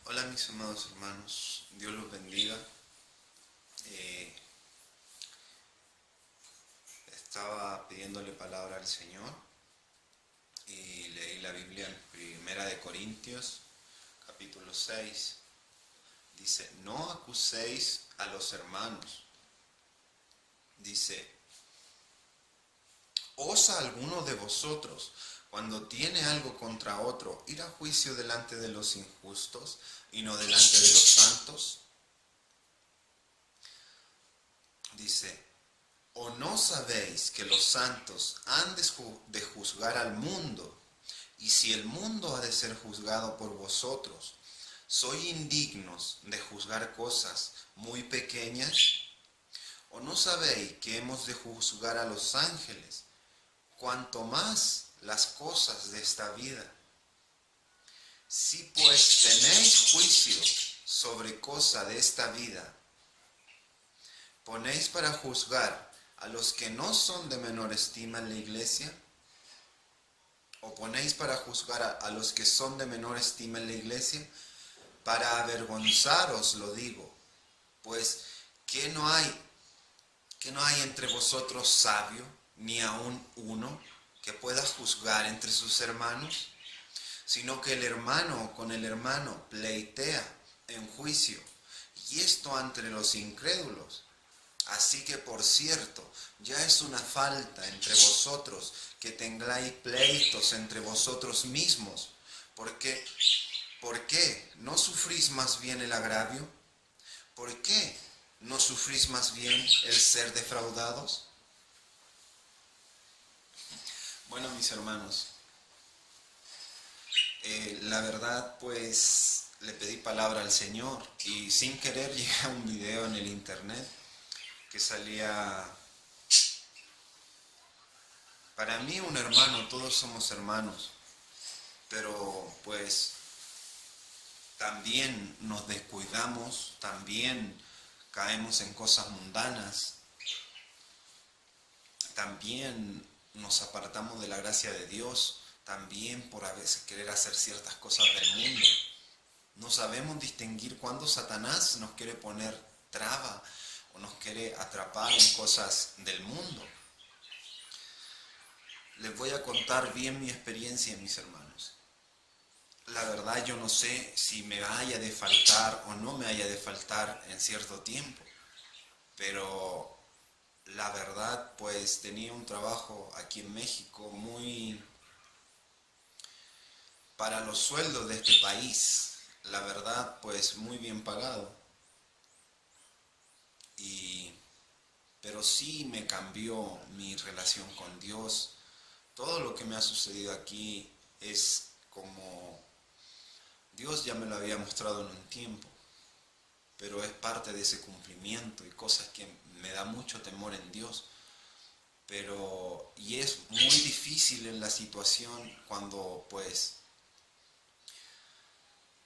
Hola mis amados hermanos, Dios los bendiga. Eh, Estaba pidiéndole palabra al Señor y leí la Biblia en Primera de Corintios, capítulo 6. Dice, no acuséis a los hermanos. Dice, ¿osa alguno de vosotros, cuando tiene algo contra otro, ir a juicio delante de los injustos y no delante de los santos? Dice, ¿o no sabéis que los santos han de juzgar al mundo? Y si el mundo ha de ser juzgado por vosotros, ¿sois indignos de juzgar cosas muy pequeñas? ¿O no sabéis que hemos de juzgar a los ángeles, cuanto más las cosas de esta vida? Si pues tenéis juicio sobre cosa de esta vida, ¿ponéis para juzgar a los que no son de menor estima en la iglesia? ¿O ponéis para juzgar a los que son de menor estima en la iglesia? Para avergonzaros lo digo, pues que no hay entre vosotros sabio, ni aun uno, que pueda juzgar entre sus hermanos, sino que el hermano con el hermano pleitea en juicio, y esto entre los incrédulos. Así que, por cierto, ya es una falta entre vosotros que tengáis pleitos entre vosotros mismos. Porque, ¿por qué no sufrís más bien el agravio? ¿Por qué no sufrís más bien el ser defraudados? Bueno, mis hermanos, la verdad, pues, le pedí palabra al Señor y sin querer llegué a un video en el internet que salía. Para mí un hermano, todos somos hermanos, pero pues también nos descuidamos, también caemos en cosas mundanas, también nos apartamos de la gracia de Dios, también por a veces querer hacer ciertas cosas del mundo. No sabemos distinguir cuándo Satanás nos quiere poner traba o nos quiere atrapar en cosas del mundo. Les voy a contar bien mi experiencia, mis hermanos. La verdad yo no sé si me haya de faltar o no me haya de faltar en cierto tiempo, pero la verdad pues tenía un trabajo aquí en México muy para los sueldos de este país, la verdad pues muy bien pagado, y pero sí me cambió mi relación con Dios. Todo lo que me ha sucedido aquí es como Dios ya me lo había mostrado en un tiempo, pero es parte de ese cumplimiento y cosas que me da mucho temor en Dios. Y es muy difícil en la situación cuando pues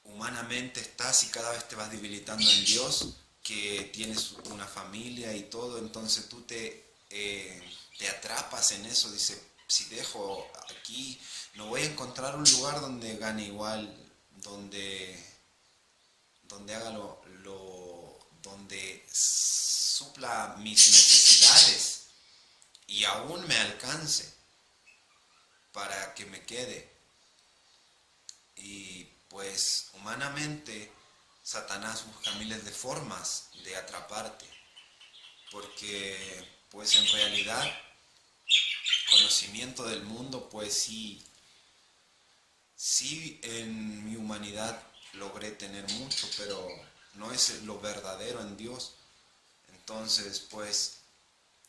humanamente estás y cada vez te vas debilitando en Dios, que tienes una familia y todo, entonces tú te atrapas en eso, dice, si dejo aquí, no voy a encontrar un lugar donde gane igual, donde haga donde supla mis necesidades y aún me alcance para que me quede. Y pues humanamente Satanás busca miles de formas de atraparte, porque pues en realidad conocimiento del mundo pues sí en mi humanidad logré tener mucho, pero no es lo verdadero en Dios. Entonces pues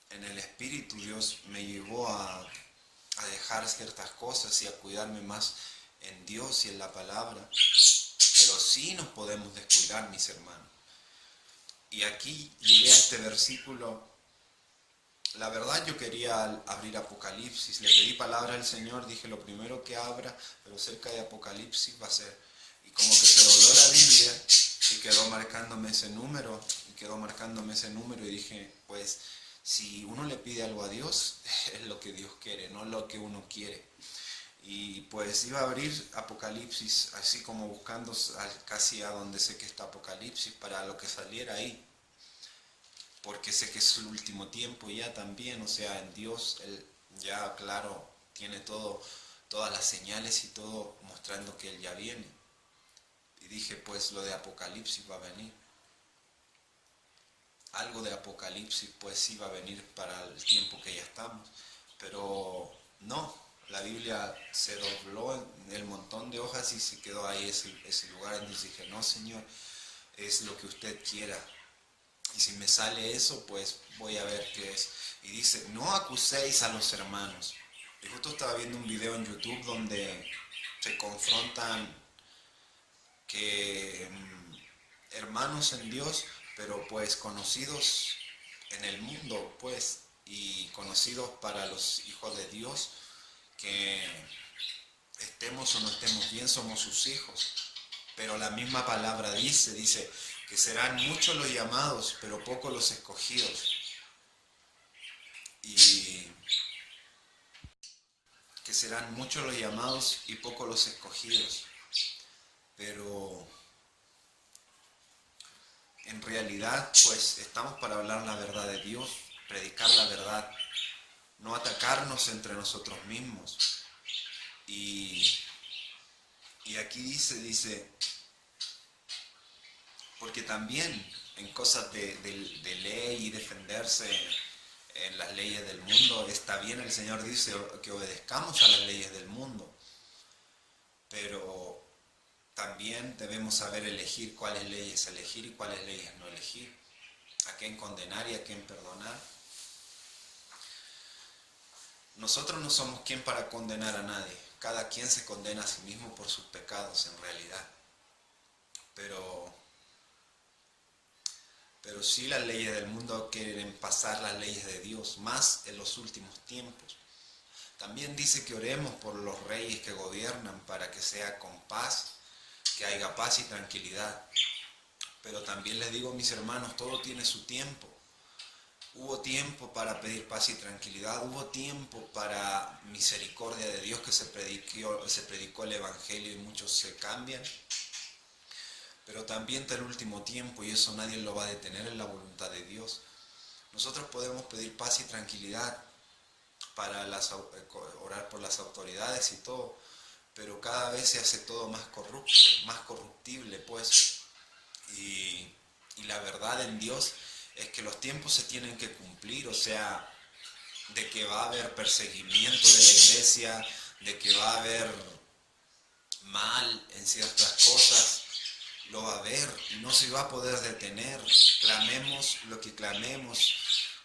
en el espíritu Dios me llevó a dejar ciertas cosas y a cuidarme más en Dios y en la palabra. Pero sí nos podemos descuidar, mis hermanos. Y aquí llegué a este versículo. La verdad yo quería abrir Apocalipsis, le pedí palabra al Señor, dije lo primero que abra, pero cerca de Apocalipsis va a ser. Y como que se dobló la Biblia y quedó marcándome ese número y dije, pues si uno le pide algo a Dios, es lo que Dios quiere, no lo que uno quiere. Y pues iba a abrir Apocalipsis, así como buscando casi a donde sé que está Apocalipsis, para lo que saliera ahí. Porque sé que es el último tiempo ya también, o sea, en Dios Él ya, claro, tiene todo, todas las señales y todo mostrando que Él ya viene. Y dije, pues lo de Apocalipsis va a venir. Algo de Apocalipsis pues sí va a venir para el tiempo que ya estamos. Pero no, la Biblia se dobló en el montón de hojas y se quedó ahí ese lugar. Entonces dije, no, Señor, es lo que usted quiera. Y si me sale eso, pues voy a ver qué es. Y dice, no acuséis a los hermanos. Y justo estaba viendo un video en YouTube donde se confrontan que hermanos en Dios, pero pues conocidos en el mundo, pues, y conocidos para los hijos de Dios, que estemos o no estemos bien, somos sus hijos. Pero la misma palabra dice que serán muchos los llamados, pero pocos los escogidos. Y que serán muchos los llamados y pocos los escogidos. Pero en realidad, pues estamos para hablar la verdad de Dios, predicar la verdad, no atacarnos entre nosotros mismos. Y, y aquí dice, porque también en cosas de ley y defenderse en las leyes del mundo, está bien, el Señor dice que obedezcamos a las leyes del mundo, pero también debemos saber elegir cuáles leyes elegir y cuáles leyes no elegir, a quién condenar y a quién perdonar. Nosotros no somos quien para condenar a nadie, cada quien se condena a sí mismo por sus pecados en realidad, pero sí las leyes del mundo quieren pasar las leyes de Dios, más en los últimos tiempos. También dice que oremos por los reyes que gobiernan para que sea con paz, que haya paz y tranquilidad. Pero también les digo, mis hermanos, todo tiene su tiempo. Hubo tiempo para pedir paz y tranquilidad, hubo tiempo para misericordia de Dios, que se predicó el Evangelio y muchos se cambian. Pero también está el último tiempo y eso nadie lo va a detener, en la voluntad de Dios. Nosotros podemos pedir paz y tranquilidad para orar por las autoridades y todo, pero cada vez se hace todo más corrupto, más corruptible, pues. Y la verdad en Dios es que los tiempos se tienen que cumplir, o sea, de que va a haber perseguimiento de la iglesia, de que va a haber mal en ciertas cosas, lo va a haber, no se va a poder detener. Clamemos lo que clamemos,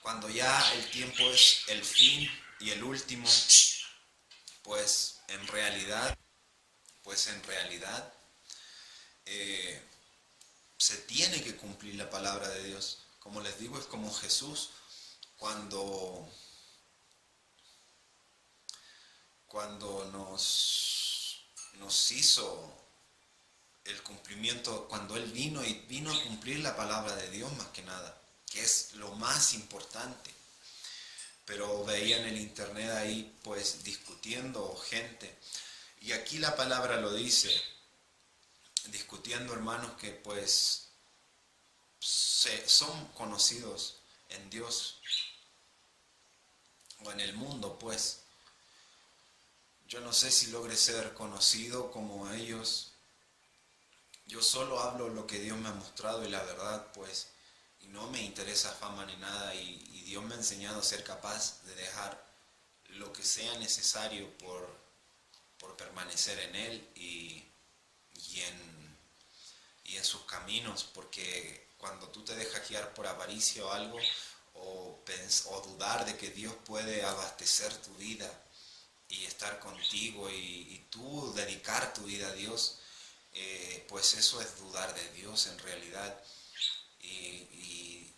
cuando ya el tiempo es el fin y el último, pues en realidad se tiene que cumplir la palabra de Dios. Como les digo, es como Jesús cuando nos hizo el cumplimiento, cuando Él vino a cumplir la palabra de Dios más que nada, que es lo más importante. Pero veía en el internet ahí pues discutiendo gente, y aquí la palabra lo dice, discutiendo hermanos que pues son conocidos en Dios o en el mundo, pues yo no sé si logre ser conocido como ellos. Yo solo hablo lo que Dios me ha mostrado y la verdad, pues, y no me interesa fama ni nada, y Dios me ha enseñado a ser capaz de dejar lo que sea necesario por permanecer en Él y en sus caminos, porque cuando tú te dejas guiar por avaricia o algo, o dudar de que Dios puede abastecer tu vida y estar contigo y tú dedicar tu vida a Dios, pues eso es dudar de Dios en realidad, y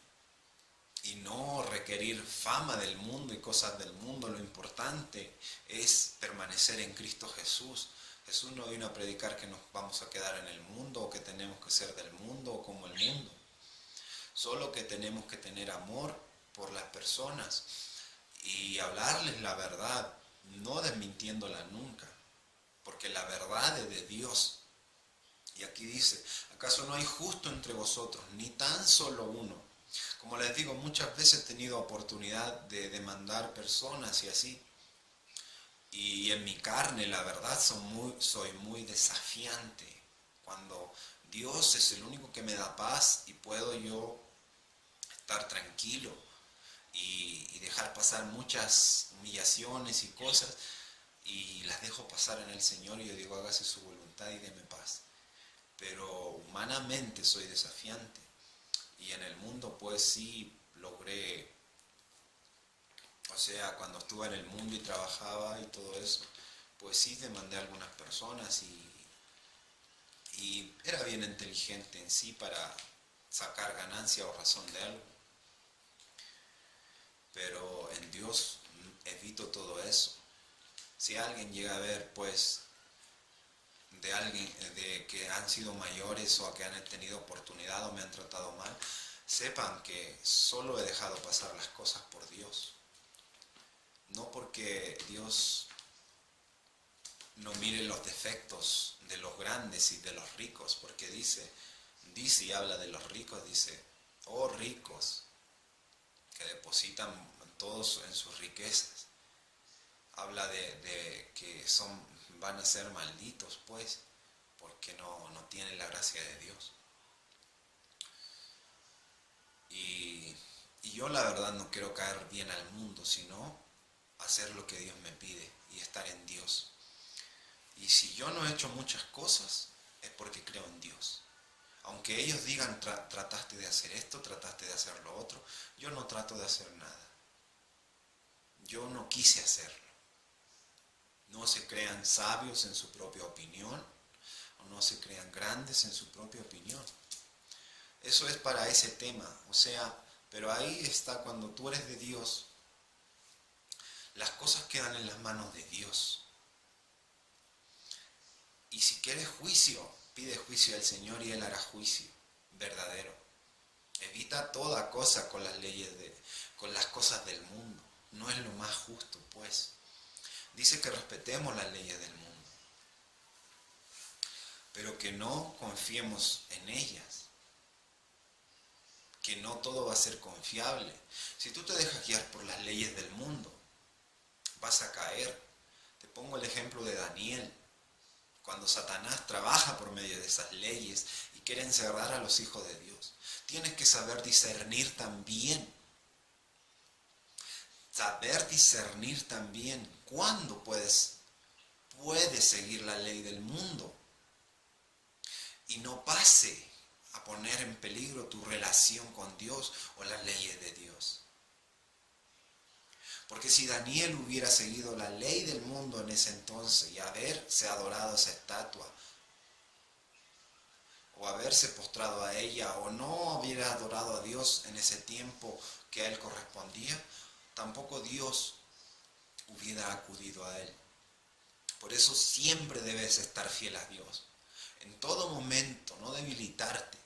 no requerir fama del mundo y cosas del mundo. Lo importante es permanecer en Cristo Jesús. Jesús no vino a predicar que nos vamos a quedar en el mundo o que tenemos que ser del mundo o como el mundo. Solo que tenemos que tener amor por las personas y hablarles la verdad, no desmintiéndola nunca. porque la verdad es de Dios. Y aquí dice, ¿acaso no hay justo entre vosotros, ni tan solo uno? Como les digo, muchas veces he tenido oportunidad de demandar personas y así. Y en mi carne, la verdad, soy muy desafiante. Cuando Dios es el único que me da paz y puedo yo estar tranquilo y dejar pasar muchas humillaciones y cosas, y las dejo pasar en el Señor y yo digo, hágase su voluntad y deme paz. Pero humanamente soy desafiante y en el mundo pues sí logré, o sea, cuando estuve en el mundo y trabajaba y todo eso, pues sí demandé a algunas personas y era bien inteligente en sí para sacar ganancia o razón de algo. Pero en Dios evito todo eso. Si alguien llega a ver pues de alguien de que han sido mayores o que han tenido oportunidad o me han tratado mal, sepan que solo he dejado pasar las cosas por Dios. No porque Dios no mire los defectos de los grandes y de los ricos, porque dice y habla de los ricos, dice, oh ricos, que depositan todos en sus riquezas. Habla de que van a ser malditos, pues, porque no tienen la gracia de Dios. Y yo la verdad no quiero caer bien al mundo, sino hacer lo que Dios me pide y estar en Dios. Y si yo no he hecho muchas cosas, es porque creo en Dios. Aunque ellos digan, trataste de hacer esto, trataste de hacer lo otro, yo no trato de hacer nada. Yo no quise hacerlo. No se crean sabios en su propia opinión, o no se crean grandes en su propia opinión. Eso es para ese tema, o sea, pero ahí está, cuando tú eres de Dios, las cosas quedan en las manos de Dios. Y si quieres juicio, pide juicio al Señor y Él hará juicio verdadero. Evita toda cosa con las leyes con las cosas del mundo. No es lo más justo, pues. Dice que respetemos las leyes del mundo, pero que no confiemos en ellas. Que no todo va a ser confiable. Si tú te dejas guiar por las leyes del mundo, vas a caer. Te pongo el ejemplo de Daniel. Cuando Satanás trabaja por medio de esas leyes y quiere encerrar a los hijos de Dios, tienes que saber discernir también. Saber discernir también cuándo puedes seguir la ley del mundo y no pase a poner en peligro tu relación con Dios o las leyes de Dios. Porque si Daniel hubiera seguido la ley del mundo en ese entonces y haberse adorado a esa estatua, o haberse postrado a ella, o no hubiera adorado a Dios en ese tiempo que a él correspondía, tampoco Dios hubiera acudido a él. Por eso siempre debes estar fiel a Dios. En todo momento, no debilitarte.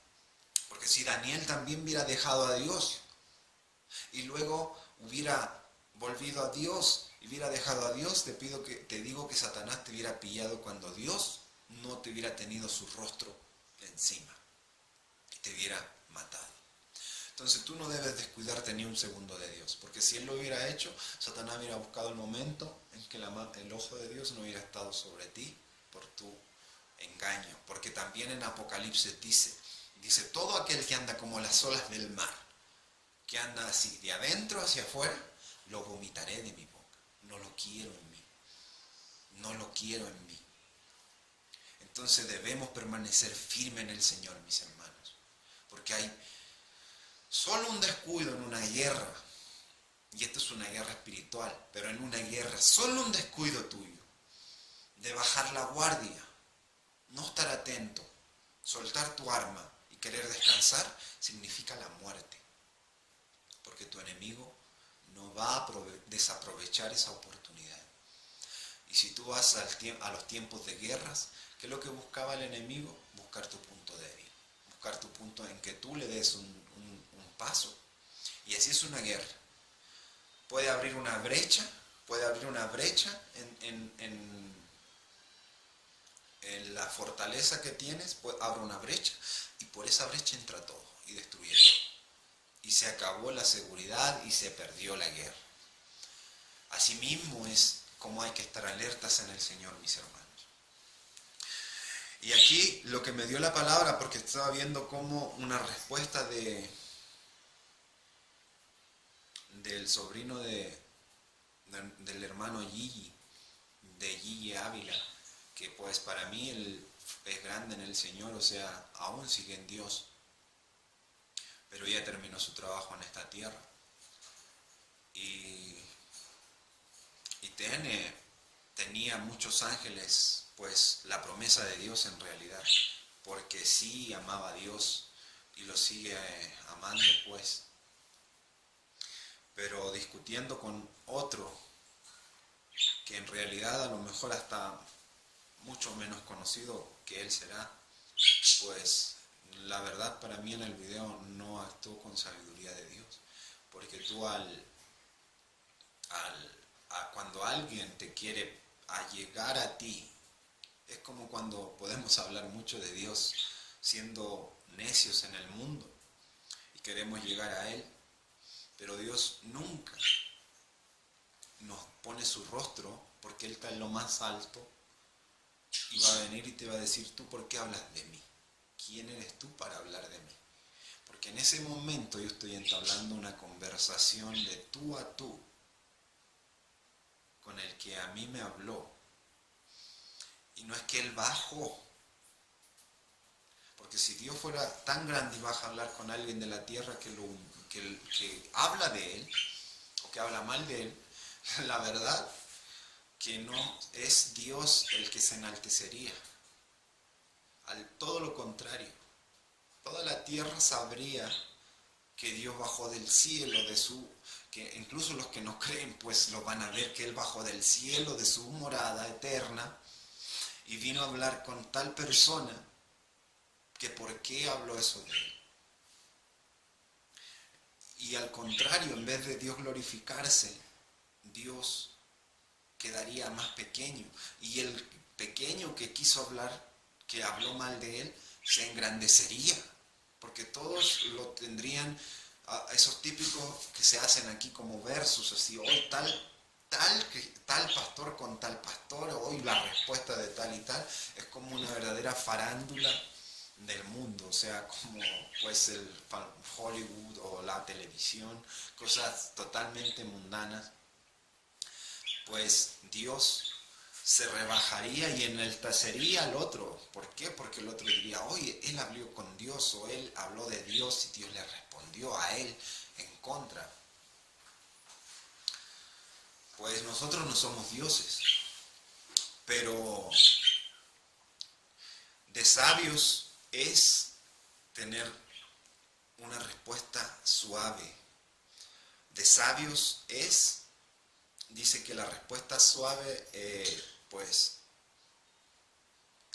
Porque si Daniel también hubiera dejado a Dios y luego hubiera volvido a Dios y hubiera dejado a Dios, te digo que Satanás te hubiera pillado cuando Dios no te hubiera tenido su rostro encima y te hubiera matado. Entonces tú no debes descuidarte ni un segundo de Dios, porque si Él lo hubiera hecho, Satanás hubiera buscado el momento en que el ojo de Dios no hubiera estado sobre ti por tu engaño. Porque también en Apocalipsis dice, todo aquel que anda como las olas del mar, que anda así, de adentro hacia afuera, lo vomitaré de mi boca. No lo quiero en mí. No lo quiero en mí. Entonces debemos permanecer firmes en el Señor, mis hermanos. Porque hay solo un descuido en una guerra, y esto es una guerra espiritual, pero en una guerra, solo un descuido tuyo, de bajar la guardia, no estar atento, soltar tu arma y querer descansar, significa la muerte. Porque tu enemigo no va a desaprovechar esa oportunidad. Y si tú vas a los tiempos de guerras, ¿qué es lo que buscaba el enemigo? Buscar tu punto débil, buscar tu punto en que tú le des un paso. Y así es una guerra. Puede abrir una brecha en la fortaleza que tienes, pues abre una brecha y por esa brecha entra todo y destruye todo. Y se acabó la seguridad y se perdió la guerra. Asimismo es como hay que estar alertas en el Señor, mis hermanos. Y aquí lo que me dio la palabra, porque estaba viendo como una respuesta del sobrino del hermano Gigi, de Gigi Ávila, que pues para mí él es grande en el Señor, o sea, aún sigue en Dios, pero ya terminó su trabajo en esta tierra. Y tenía muchos ángeles, pues la promesa de Dios en realidad, porque sí amaba a Dios y lo sigue amando, pues, pero discutiendo con otro que en realidad a lo mejor hasta mucho menos conocido que él será, pues la verdad para mí en el video no actuó con sabiduría de Dios, porque tú cuando alguien te quiere allegar a ti, es como cuando podemos hablar mucho de Dios siendo necios en el mundo y queremos llegar a Él, pero Dios nunca nos pone su rostro porque Él está en lo más alto y va a venir y te va a decir: ¿tú por qué hablas de mí? ¿Quién eres tú para hablar de mí? Porque en ese momento yo estoy entablando una conversación de tú a tú con el que a mí me habló. Y no es que Él bajó, porque si Dios fuera tan grande y baja a hablar con alguien de la tierra que habla de Él, o que habla mal de Él, la verdad que no es Dios el que se enaltecería. Todo lo contrario, toda la tierra sabría que Dios bajó del cielo, que incluso los que no creen pues lo van a ver, que Él bajó del cielo de su morada eterna y vino a hablar con tal persona, que por qué habló eso de Él. Y al contrario, en vez de Dios glorificarse, Dios quedaría más pequeño. Y el pequeño que quiso hablar, que habló mal de Él, se engrandecería. Porque todos lo tendrían, esos típicos que se hacen aquí como versus, así: hoy tal pastor con tal pastor, hoy la respuesta de tal y tal. Es como una verdadera farándula del mundo, o sea, como pues el Hollywood o la televisión, cosas totalmente mundanas. Pues Dios se rebajaría y enaltecería al otro. ¿Por qué? Porque el otro diría: oye, él habló con Dios, o él habló de Dios y Dios le respondió a él en contra. Pues nosotros no somos dioses, pero de sabios es tener una respuesta suave. De sabios dice que la respuesta suave pues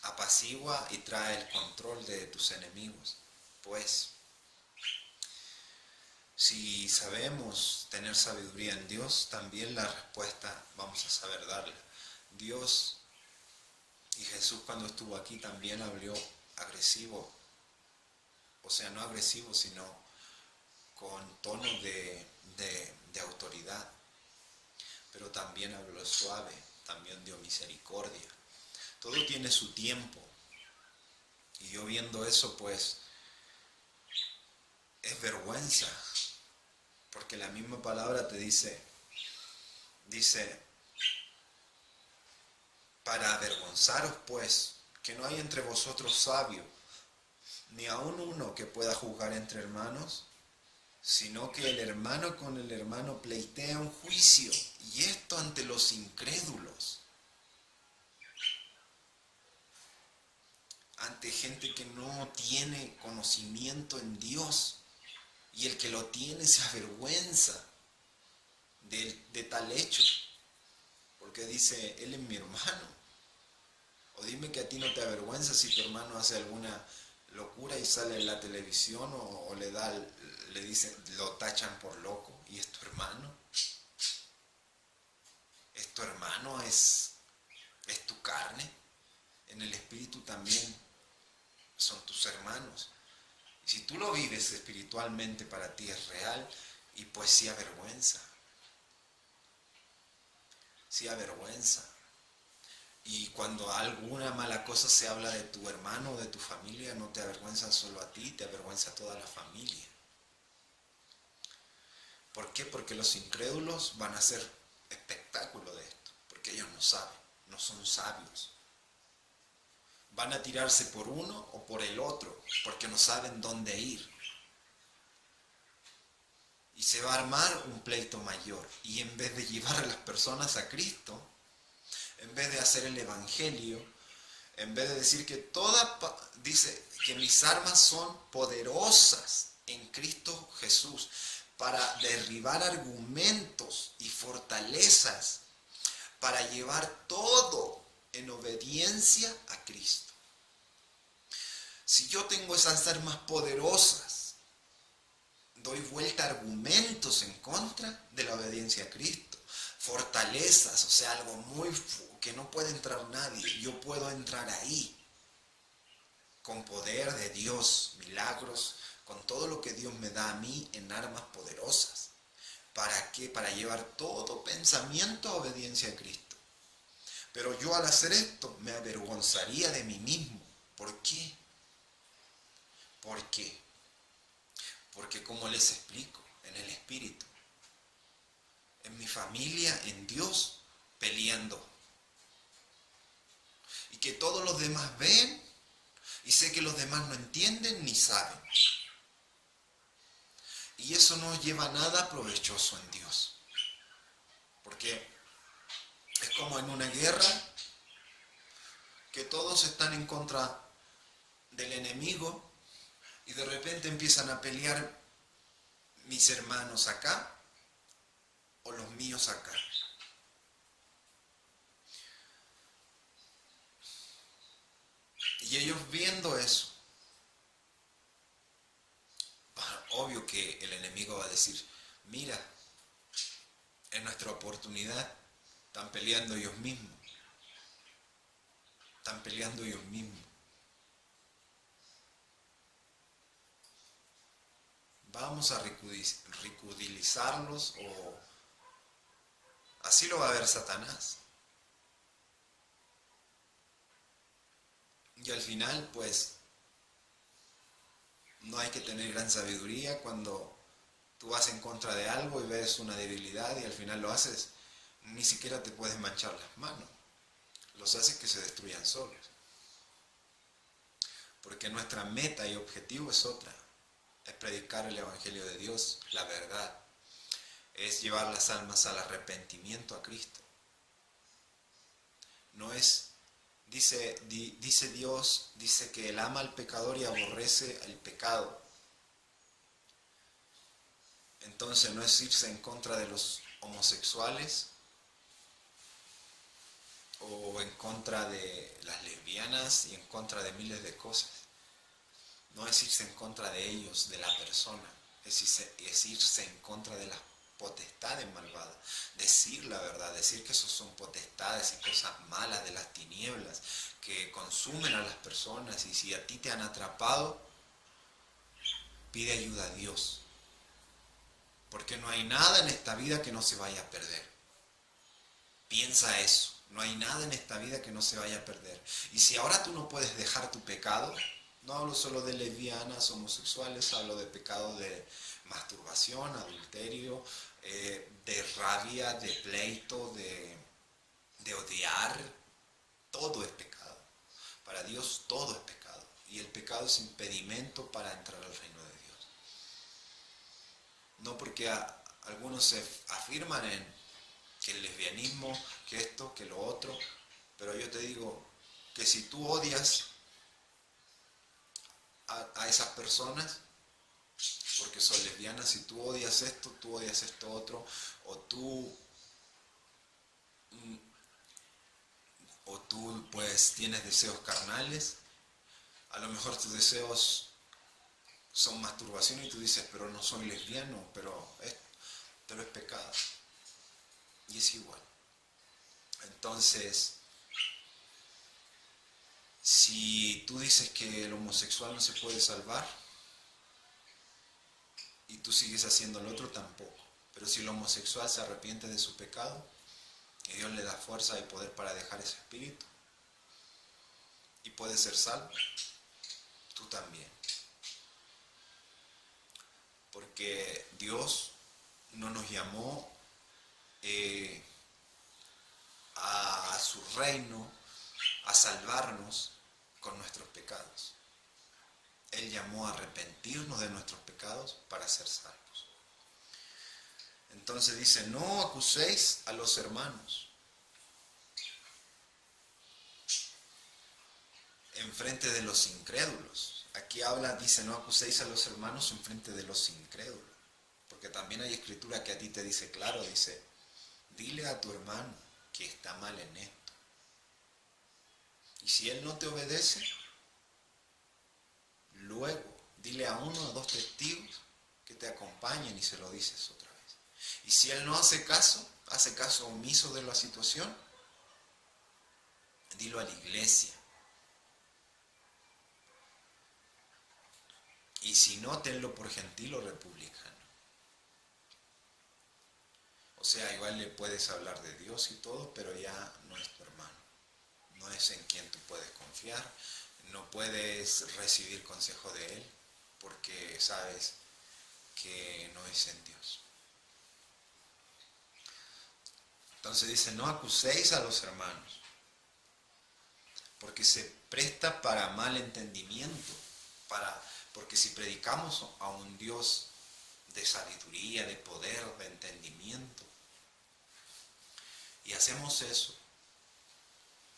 apacigua y trae el control de tus enemigos. Pues si sabemos tener sabiduría en Dios, también la respuesta vamos a saber darla. Dios y Jesús, cuando estuvo aquí, también habló agresivo, o sea, no agresivo, sino con tono de autoridad, pero también habló suave, también dio misericordia. Todo tiene su tiempo, y yo viendo eso, pues es vergüenza, porque la misma palabra te dice, para avergonzaros pues, que no hay entre vosotros sabio, ni aun uno que pueda juzgar entre hermanos, sino que el hermano con el hermano pleitea un juicio, y esto ante los incrédulos, ante gente que no tiene conocimiento en Dios, y el que lo tiene se avergüenza de tal hecho, porque dice: él es mi hermano. O dime que a ti no te avergüenza si tu hermano hace alguna locura y sale en la televisión, o le dicen, lo tachan por loco, y es tu hermano. Es tu hermano, es tu carne. en el espíritu también son tus hermanos. Y si tú lo vives espiritualmente, para ti es real, y pues sí avergüenza. Sí avergüenza. Y cuando alguna mala cosa se habla de tu hermano o de tu familia, no te avergüenza solo a ti, te avergüenza a toda la familia. ¿Por qué? Porque los incrédulos van a hacer espectáculo de esto, porque ellos no saben, no son sabios. Van a tirarse por uno o por el otro, porque no saben dónde ir. Y se va a armar un pleito mayor. Y en vez de llevar a las personas a Cristo, en vez de hacer el evangelio, en vez de decir que dice que mis armas son poderosas en Cristo Jesús para derribar argumentos y fortalezas, para llevar todo en obediencia a Cristo. Si yo tengo esas armas poderosas, doy vuelta a argumentos en contra de la obediencia a Cristo. Fortalezas, o sea, algo muy que no puede entrar nadie. Yo puedo entrar ahí con poder de Dios, milagros, con todo lo que Dios me da a mí en armas poderosas. ¿Para qué? Para llevar todo pensamiento a obediencia a Cristo. Pero yo al hacer esto me avergonzaría de mí mismo. ¿Por qué? ¿Por qué? Porque como les explico, en el Espíritu, en mi familia, en Dios, peleando. Y que todos los demás ven, y sé que los demás no entienden ni saben. Y eso no lleva a nada provechoso en Dios. Porque es como en una guerra, que todos están en contra del enemigo, y de repente empiezan a pelear mis hermanos acá, o los míos acá. Y ellos viendo eso, obvio que el enemigo va a decir, mira, es nuestra oportunidad, están peleando ellos mismos. Están peleando ellos mismos. Vamos a ridiculizarlos, o así lo va a ver Satanás. Y al final, pues, no hay que tener gran sabiduría cuando tú vas en contra de algo y ves una debilidad y al final lo haces, ni siquiera te puedes manchar las manos. Los haces que se destruyan solos. Porque nuestra meta y objetivo es otra. Es predicar el Evangelio de Dios, la verdad. Es llevar las almas al arrepentimiento a Cristo. No es, dice Dios, dice que Él ama al pecador y aborrece el pecado. Entonces no es irse en contra de los homosexuales o en contra de las lesbianas y en contra de miles de cosas. No es irse en contra de ellos, de la persona, es irse en contra de las potestades malvadas. Decir la verdad, decir que esos son potestades y cosas malas de las tinieblas que consumen a las personas, y si a ti te han atrapado, pide ayuda a Dios. Porque no hay nada en esta vida que no se vaya a perder. Piensa eso. No hay nada en esta vida que no se vaya a perder. Y si ahora tú no puedes dejar tu pecado, no hablo solo de lesbianas, homosexuales, hablo de pecado de masturbación, adulterio, de rabia, de pleito, de odiar. Todo es pecado. Para Dios todo es pecado. Y el pecado es impedimento para entrar al reino de Dios. No porque algunos se afirman en que el lesbianismo, que esto, que lo otro, pero yo te digo que si tú odias a esas personas porque son lesbianas, si tú odias esto otro, o tú pues tienes deseos carnales, a lo mejor tus deseos son masturbación y tú dices, pero no soy lesbiano, pero es pecado. Y es igual. Entonces, Si tú dices que el homosexual no se puede salvar y tú sigues haciendo el otro, tampoco. Pero si el homosexual se arrepiente de su pecado y Dios le da fuerza y poder para dejar ese espíritu y puede ser salvo, tú también. Porque Dios no nos llamó a su reino a salvarnos con nuestros pecados. Él llamó a arrepentirnos de nuestros pecados para ser salvos. Entonces dice, no acuséis a los hermanos en frente de los incrédulos. Aquí habla, dice, no acuséis a los hermanos en frente de los incrédulos. Porque también hay escritura que a ti te dice claro, dice, dile a tu hermano que está mal en esto. Y si él no te obedece, luego dile a uno o dos testigos que te acompañen y se lo dices otra vez. Y si él no hace caso omiso de la situación, dilo a la iglesia. Y si no, tenlo por gentil o republicano. O sea, igual le puedes hablar de Dios y todo, pero ya no es tu hermano. No es en quien tú puedes confiar. No puedes recibir consejo de él porque sabes que no es en Dios. Entonces dice, no acuséis a los hermanos, porque se presta para mal entendimiento, porque si predicamos a un Dios de sabiduría, de poder, de entendimiento, y hacemos eso,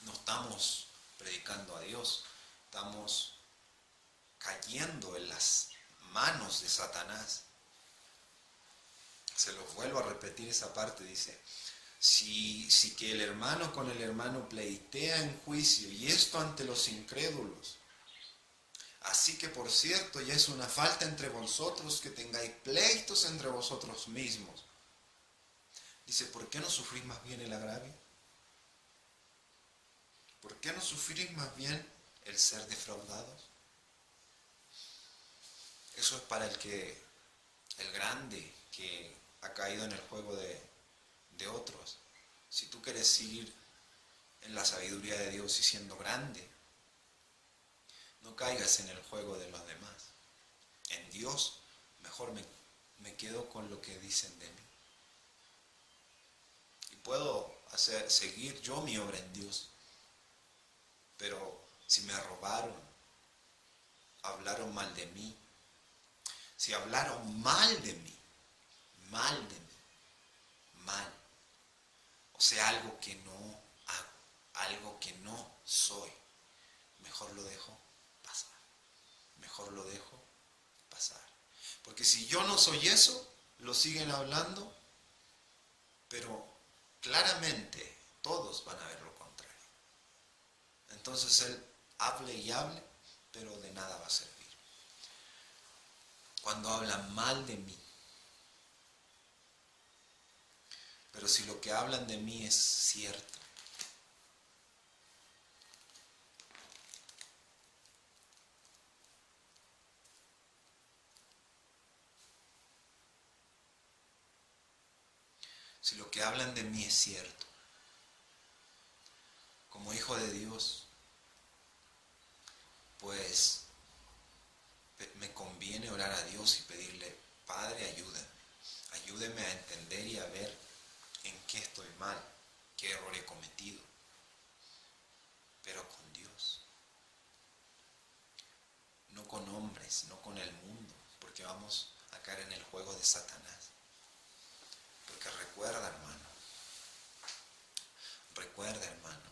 no estamos predicando a Dios, estamos cayendo en las manos de Satanás. Se los vuelvo a repetir esa parte, dice, si que el hermano con el hermano pleitea en juicio, y esto ante los incrédulos, así que por cierto ya es una falta entre vosotros que tengáis pleitos entre vosotros mismos. Dice, ¿por qué no sufrís más bien el agravio? ¿Por qué no sufrís más bien el ser defraudados? Eso es para el grande que ha caído en el juego de otros. Si tú quieres ir en la sabiduría de Dios y siendo grande, no caigas en el juego de los demás. En Dios, mejor me quedo con lo que dicen de mí. Y puedo seguir yo mi obra en Dios. Pero si me robaron, hablaron mal de mí, si hablaron mal de mí, mal, o sea, algo que no hago, algo que no soy, mejor lo dejo pasar, mejor lo dejo pasar. Porque si yo no soy eso, lo siguen hablando, pero claramente todos van a ver lo contrario. Entonces él hable y hable, pero de nada va a servir. Cuando hablan mal de mí, pero si lo que hablan de mí es cierto, si lo que hablan de mí es cierto, como hijo de Dios, pues me conviene orar a Dios y pedirle, Padre, ayúdeme a entender y a ver en qué estoy mal, qué error he cometido, pero con Dios, no con hombres, no con el mundo, porque vamos a caer en el juego de Satanás. Porque recuerda, hermano,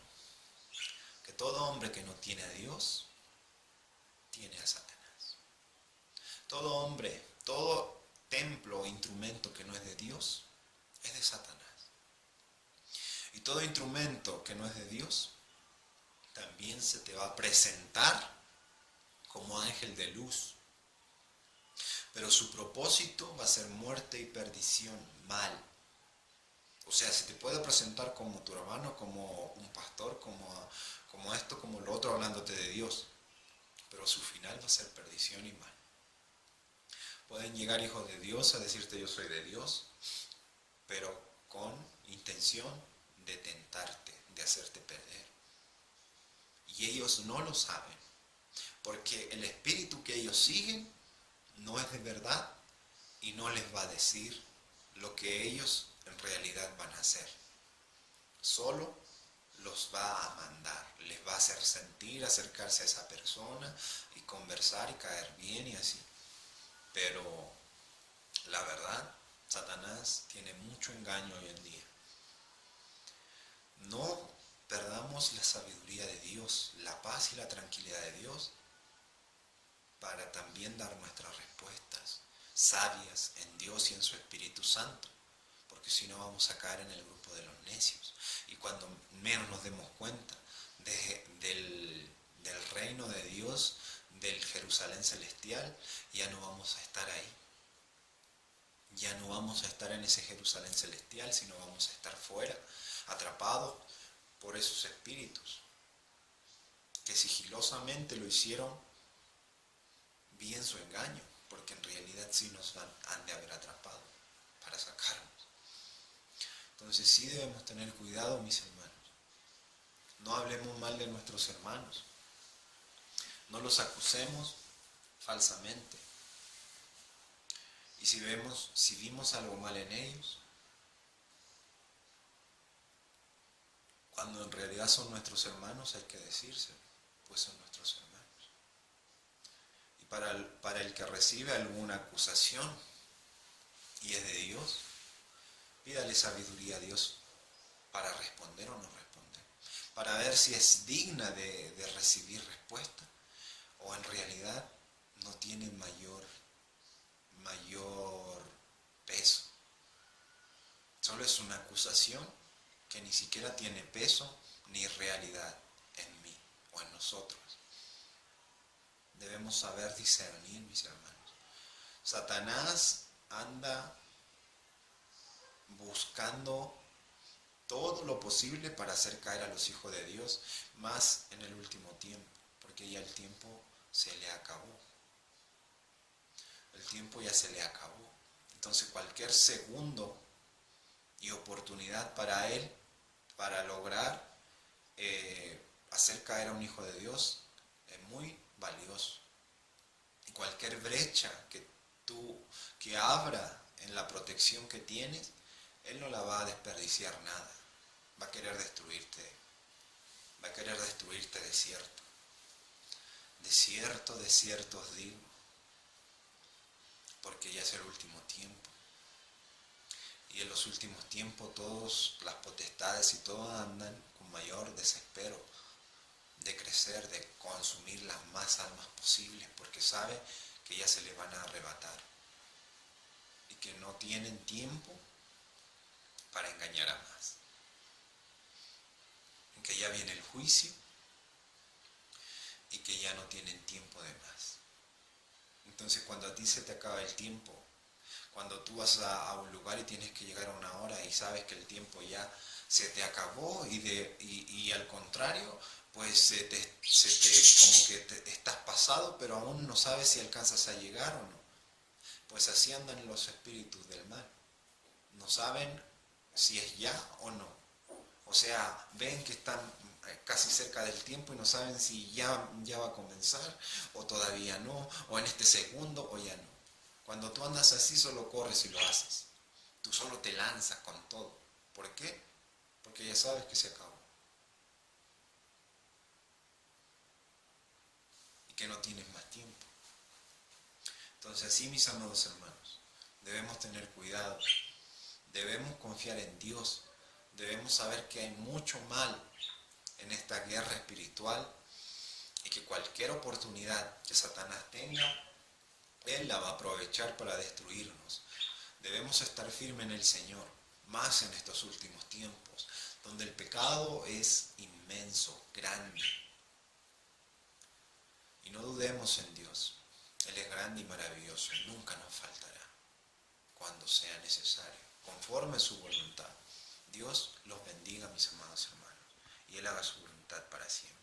que todo hombre que no tiene a Dios, tiene a Satanás. Todo hombre, todo templo o instrumento que no es de Dios, es de Satanás. Y todo instrumento que no es de Dios, también se te va a presentar como ángel de luz. Pero su propósito va a ser muerte y perdición, mal. O sea, se te puede presentar como tu hermano, como un pastor, como esto, como lo otro, hablándote de Dios. Pero su final va a ser perdición y mal. Pueden llegar hijos de Dios a decirte yo soy de Dios, pero con intención de tentarte, de hacerte perder. Y ellos no lo saben, porque el espíritu que ellos siguen no es de verdad y no les va a decir lo que ellos en realidad van a hacer. Solo los va a mandar, les va a hacer sentir, acercarse a esa persona y conversar y caer bien y así. Pero la verdad, Satanás tiene mucho engaño hoy en día. No perdamos la sabiduría de Dios, la paz y la tranquilidad de Dios para también dar nuestras respuestas sabias en Dios y en su Espíritu Santo, porque si no vamos a caer en el grupo de los necios. Y cuando menos nos demos cuenta del reino de Dios, del Jerusalén celestial, ya no vamos a estar ahí. Ya no vamos a estar en ese Jerusalén celestial, sino vamos a estar fuera, atrapados por esos espíritus que sigilosamente lo hicieron bien su engaño, porque en realidad sí nos han de haber atrapado para sacarnos. Entonces sí debemos tener cuidado, mis hermanos. No hablemos mal de nuestros hermanos. No los acusemos falsamente. Y si vimos algo mal en ellos, cuando en realidad son nuestros hermanos, hay que decírselo, pues son nuestros hermanos. Y para el que recibe alguna acusación y es de Dios, pídale sabiduría a Dios para responder o no responder, para ver si es digna de recibir respuesta o en realidad no tiene mayor peso. Solo es una acusación que ni siquiera tiene peso ni realidad en mí o en nosotros. Debemos saber discernir, mis hermanos. Satanás anda buscando todo lo posible para hacer caer a los hijos de Dios, más en el último tiempo, porque ya el tiempo se le acabó. El tiempo ya se le acabó. Entonces cualquier segundo y oportunidad para él, para lograr hacer caer a un hijo de Dios, es muy valioso. Y cualquier brecha que abra en la protección que tienes, él no la va a desperdiciar nada. Va a querer destruirte. Va a querer destruirte de cierto. De cierto os digo. Porque ya es el último tiempo. Y en los últimos tiempos todas las potestades y todo andan con mayor desespero de crecer, de consumir las más almas posibles, porque sabe que ya se les van a arrebatar y que no tienen tiempo para engañar a más. En que ya viene el juicio y que ya no tienen tiempo de más. Entonces cuando a ti se te acaba el tiempo, cuando tú vas a un lugar y tienes que llegar a una hora y sabes que el tiempo ya se te acabó y al contrario, pues como que estás pasado, pero aún no sabes si alcanzas a llegar o no. Pues así andan los espíritus del mal. No saben si es ya o no. O sea, ven que están casi cerca del tiempo y no saben si ya va a comenzar o todavía no, o en este segundo o ya no. Cuando tú andas así solo corres y lo haces. Tú solo te lanzas con todo. ¿Por qué? Porque ya sabes que se acabó. Y que no tienes más tiempo. Entonces así, mis amados hermanos, debemos tener cuidado. Debemos confiar en Dios. Debemos saber que hay mucho mal en esta guerra espiritual y que cualquier oportunidad que Satanás tenga, él la va a aprovechar para destruirnos. Debemos estar firmes en el Señor, más en estos últimos tiempos, donde el pecado es inmenso, grande. Y no dudemos en Dios. Él es grande y maravilloso y nunca nos faltará cuando sea necesario, conforme a su voluntad. Dios los bendiga, mis amados hermanos, y Él haga su voluntad para siempre.